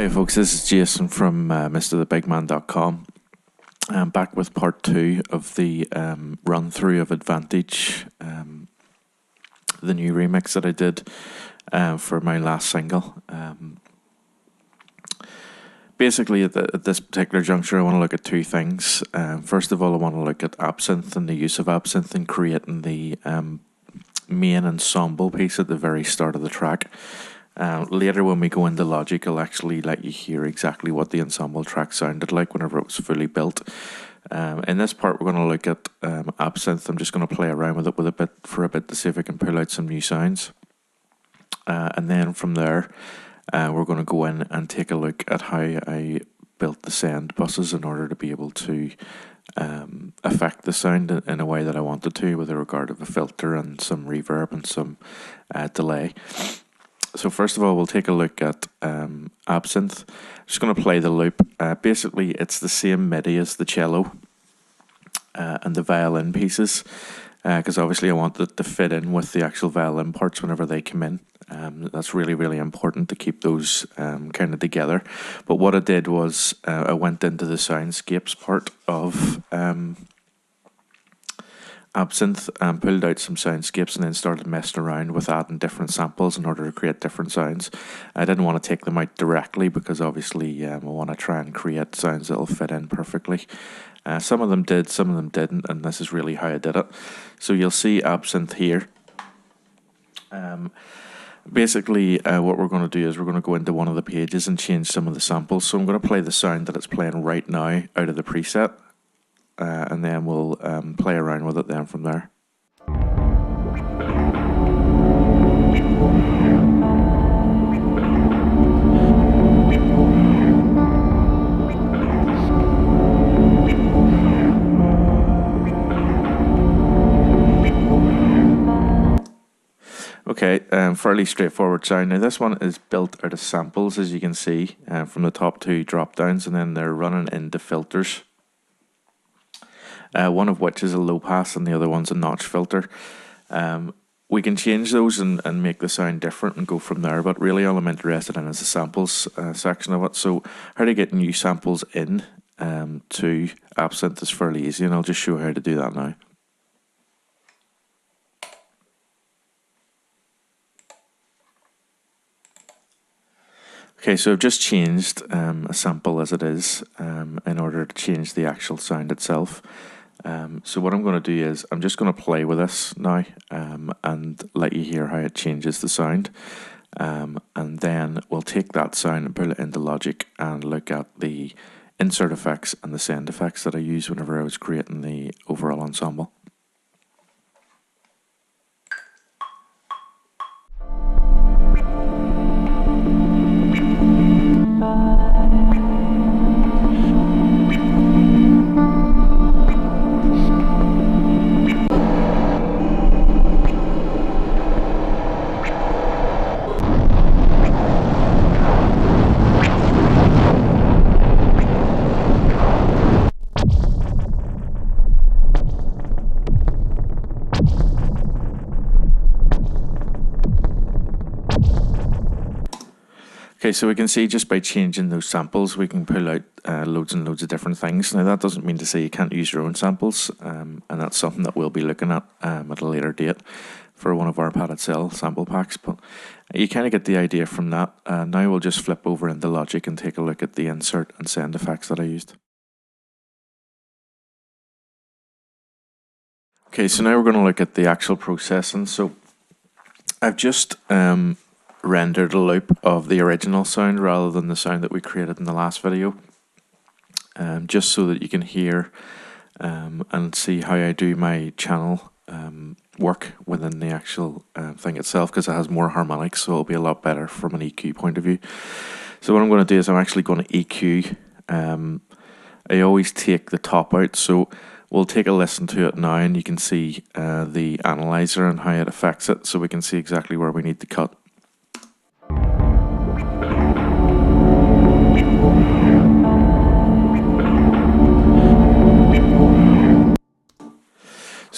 Hey folks, this is Jason from mrthebigman.com. I'm back with part 2 of the run through of Advantage, the new remix that I did for my last single. Basically, at this particular juncture, I want to look at two things. First of all, I want to look at Absynth and the use of Absynth in creating the main ensemble piece at the very start of the track. Later, when we go into Logic, I'll actually let you hear exactly what the ensemble track sounded like whenever it was fully built. In this part, we're going to look at Absynth. I'm just going to play around with it for a bit to see if I can pull out some new sounds. And then from there, we're going to go in and take a look at how I built the send buses in order to be able to affect the sound in a way that I wanted to, with regard to a filter and some reverb and some delay. So first of all, we'll take a look at Absynth. I'm just going to play the loop. Basically, it's the same MIDI as the cello and the violin pieces, because obviously I want it to fit in with the actual violin parts whenever they come in. That's really, really important to keep those kind of together. But what I did was I went into the soundscapes part of Absynth and pulled out some soundscapes and then started messing around with adding different samples in order to create different sounds. I didn't want to take them out directly because obviously I want to try and create sounds that will fit in perfectly. Some of them did, some of them didn't, and this is really how I did it. So you'll see Absynth here. Basically, what we're going to do is we're going to go into one of the pages and change some of the samples. So I'm going to play the sound that it's playing right now out of the preset. And then we'll play around with it then from there. Okay, fairly straightforward sound. Now this one is built out of samples, as you can see, from the top two drop downs, and then they're running into filters. One of which is a low pass and the other one's a notch filter. We can change those and make the sound different and go from there, but really all I'm interested in is the samples section of it. So how to get new samples in to Absynth is fairly easy, and I'll just show you how to do that now. Okay, so I've just changed a sample as it is in order to change the actual sound itself. So what I'm going to do is I'm just going to play with this now and let you hear how it changes the sound. And then we'll take that sound and pull it into Logic and look at the insert effects and the send effects that I used whenever I was creating the overall ensemble. Okay, so we can see just by changing those samples, we can pull out loads and loads of different things. Now, that doesn't mean to say you can't use your own samples, and that's something that we'll be looking at a later date for one of our padded cell sample packs. But you kind of get the idea from that. Now we'll just flip over into Logic and take a look at the insert and send effects that I used. Okay, so now we're going to look at the actual processing. So I've just rendered a loop of the original sound rather than the sound that we created in the last video, just so that you can hear and see how I do my channel work within the actual thing itself, because it has more harmonics, so it'll be a lot better from an EQ point of view. So what I'm going to do is I'm actually going to EQ. I always take the top out, so we'll take a listen to it now and you can see the analyzer and how it affects it, so we can see exactly where we need to cut.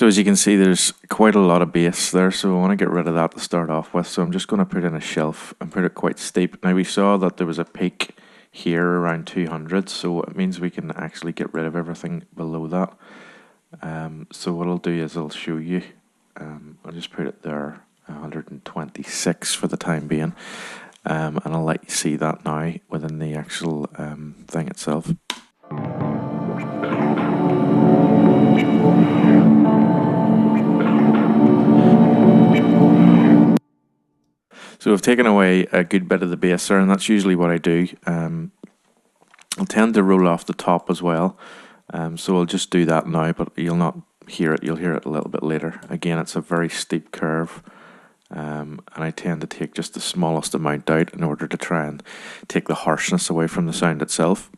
So as you can see, there's quite a lot of bass there, so I want to get rid of that to start off with. So I'm just going to put in a shelf and put it quite steep. Now we saw that there was a peak here around 200, so it means we can actually get rid of everything below that. So what I'll do is I'll show you. I'll just put it there, 126 for the time being, and I'll let you see that now within the actual thing itself. So I've taken away a good bit of the bass there, and that's usually what I do. I'll tend to roll off the top as well, so I'll just do that now, but you'll not hear it. You'll hear it a little bit later. Again, it's a very steep curve, and I tend to take just the smallest amount out in order to try and take the harshness away from the sound itself.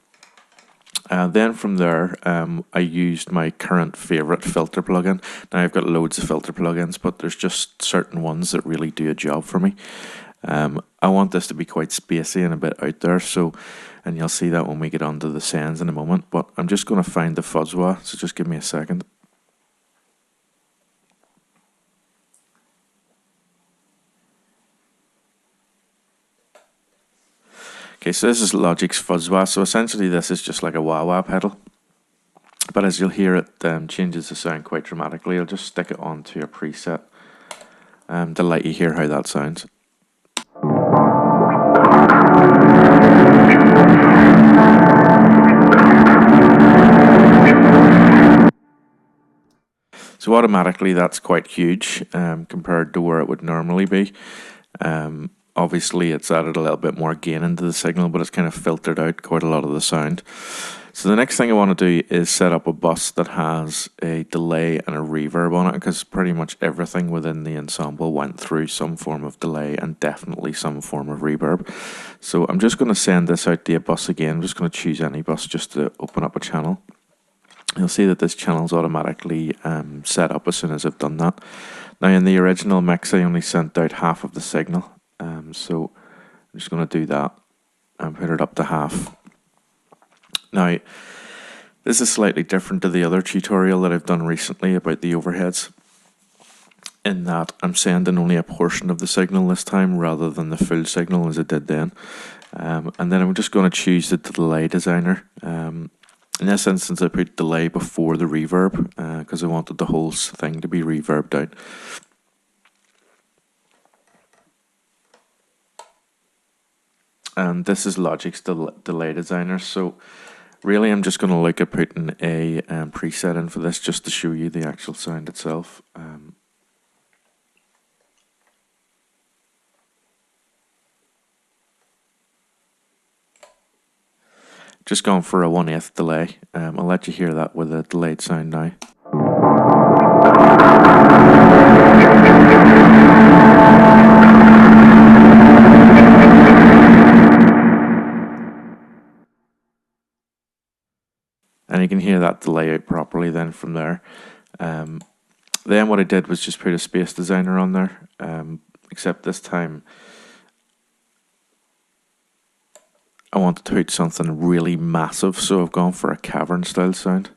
Then from there, I used my current favorite filter plugin. Now I've got loads of filter plugins, but there's just certain ones that really do a job for me. I want this to be quite spacey and a bit out there, and you'll see that when we get onto the sends in a moment, but I'm just going to find the fuzz wah, so just give me a second. Okay, so this is Logic's fuzz wah, so essentially this is just like a wah-wah pedal, but as you'll hear, it changes the sound quite dramatically. I'll just stick it onto a preset to let you hear how that sounds. So automatically that's quite huge compared to where it would normally be. Obviously it's added a little bit more gain into the signal, but it's kind of filtered out quite a lot of the sound. So the next thing I want to do is set up a bus that has a delay and a reverb on it, because pretty much everything within the ensemble went through some form of delay and definitely some form of reverb. So I'm just going to send this out to a bus again. I'm just going to choose any bus just to open up a channel. You'll see that this channel is automatically set up as soon as I've done that. Now in the original mix I only sent out half of the signal, so I'm just going to do that and put it up to half. Now this is slightly different to the other tutorial that I've done recently about the overheads, in that I'm sending only a portion of the signal this time rather than the full signal as I did then. And then I'm just going to choose the delay designer. In this instance I put delay before the reverb because I wanted the whole thing to be reverbed out. And this is Logic's delay designer, so really I'm just going to look at putting a preset in for this just to show you the actual sound itself. Just going for a 1/8 delay. I'll let you hear that with a delayed sound now. And you can hear that delay out properly then from there. Then what I did was just put a space designer on there, except this time I wanted to put something really massive, so I've gone for a cavern style sound.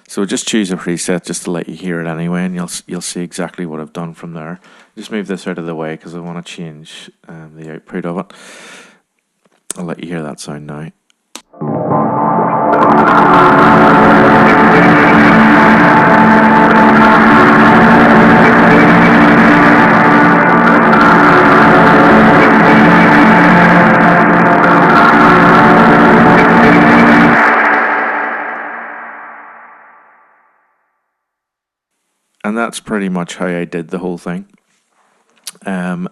So just choose a preset just to let you hear it anyway, and you'll see exactly what I've done from there. Just move this out of the way because I want to change the output of it. I'll let you hear that sound now. And that's pretty much how I did the whole thing.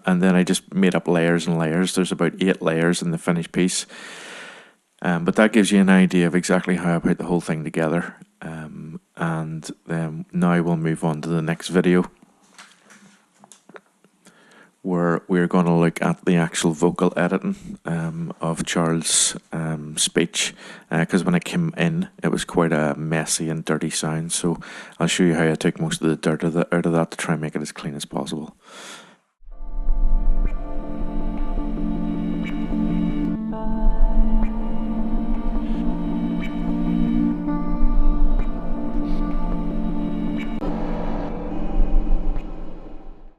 And then I just made up layers and layers. There's about 8 layers in the finished piece. But that gives you an idea of exactly how I put the whole thing together. And then now we'll move on to the next video, where we're going to look at the actual vocal editing of Charles' speech, because when it came in it was quite a messy and dirty sound, so I'll show you how I took most of the dirt out of that to try and make it as clean as possible.